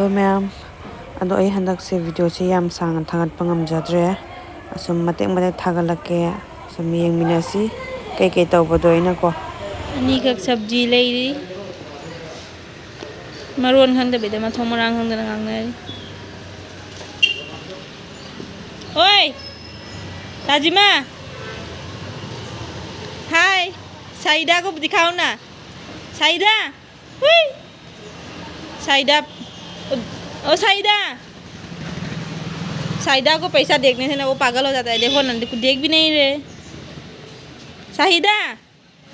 Hello ma'am. Ado ay handakse video se yam sang thangat pangam jadre. Asum matek thagalake. Asum yengminasi kai kai tawbado ina ko. Ani kak sabji leiri. Maron khang da beda ma thong marang khang da ngang nai. Oi! Tajima. Hai. Saida को दिखाओ ना. साइदा. हुई. साइदा. ओ साइदा. साइदा को पैसा देखने से ना वो पागल हो जाता है. देखो ना देख भी नहीं रहे. साहिदा.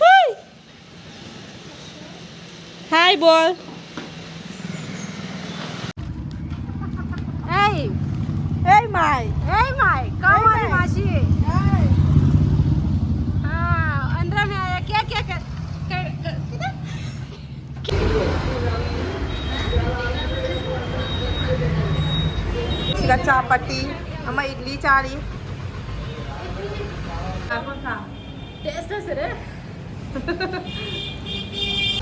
हुई. हाय बोल. Hey. Hey Mai. Hey Mai. कौन है मासी? हाँ अंदर में आया क्या क्या कर किधर? Sila chapati, ama idli chari. Taste है sir.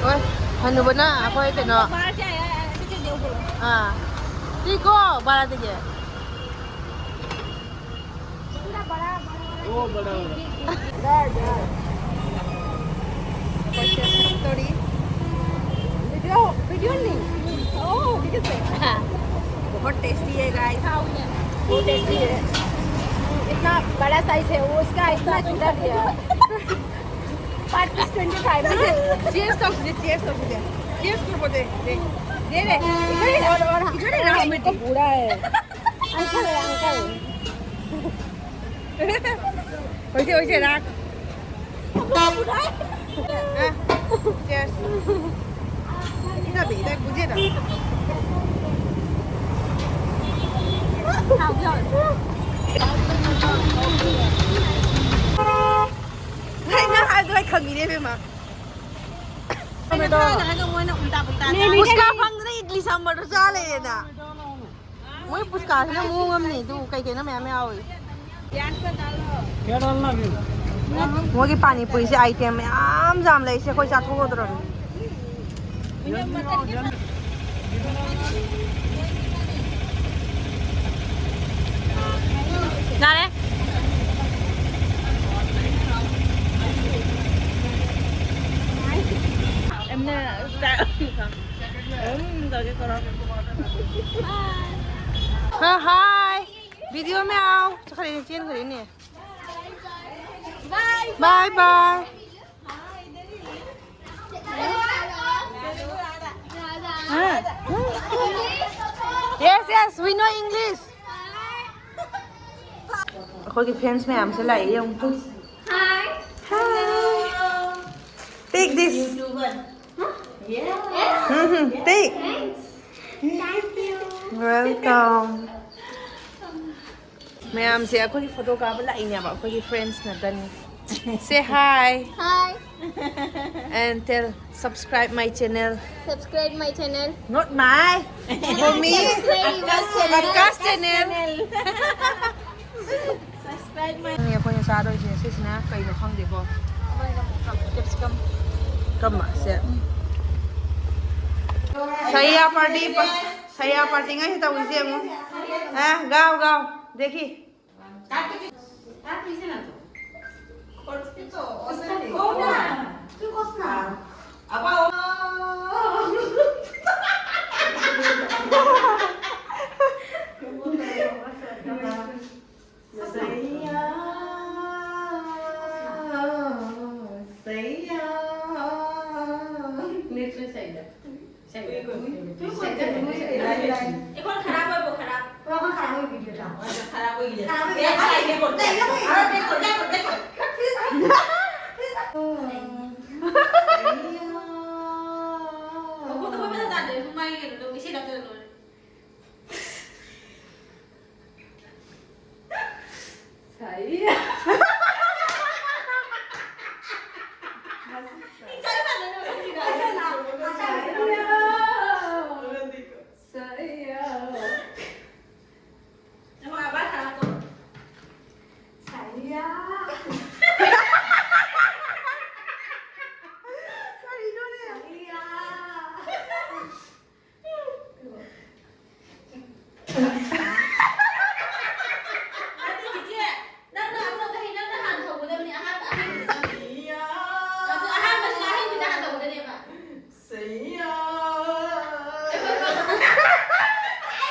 Oi, hanu bana ako ay kano. बाहर से आया है ऐसे देव बोलो. Ah. Tiko, bala tige. पूरा बड़ा वो बड़ा Story. वीडियो वीडियो नहीं. ओह ठीक है. बहुत टेस्टी है गाइस. वो टेस्टी है. इतना बड़ा साइज है वो उसका इतना छोटा दिया. पार्ट 25 में. Cheers to today. Cheers to bote. दे रे. इधर ना मिट्टी बूढ़ा है. अंकल है अंकल. ओइसे राख. बूढ़ा है. Cheers. Kita beda बुझे ना. Hay na hai khagi de be ma. Puska phang na idli sambar cha le na. Moi puska na mu ngam ni tu kai kai na me me aoi. क्या डालना फिर Mo ki pani puri se item am jam lai se koi cha tho dro. Na le. Emne करके करो. हाँ हाय video में आओ खड़ी chain खड़ी नहीं bye bye yes we know English अखोई के फ्रेंड्स में हमसे लाई है उनको hi take this take Thank you. welcome ma'am से अखोई की फोटो का लाई ने अब अखोई की फ्रेंड्स ना दन say hi Hi. and tell subscribe my channel Subscribe my channel. not my for me Subscribe podcast channel Subscribe my.นี่คนจะซาโดยเฉยสินะไก่หนูข้างเดียวก็capsicum cầm mà sẽ saya party ngay thì tao cái gì không à gao gao देखी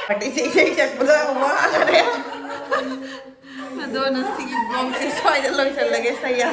But isay check po daw mga kare. Doon na sige vlog si Soy na lang siya lagay saya.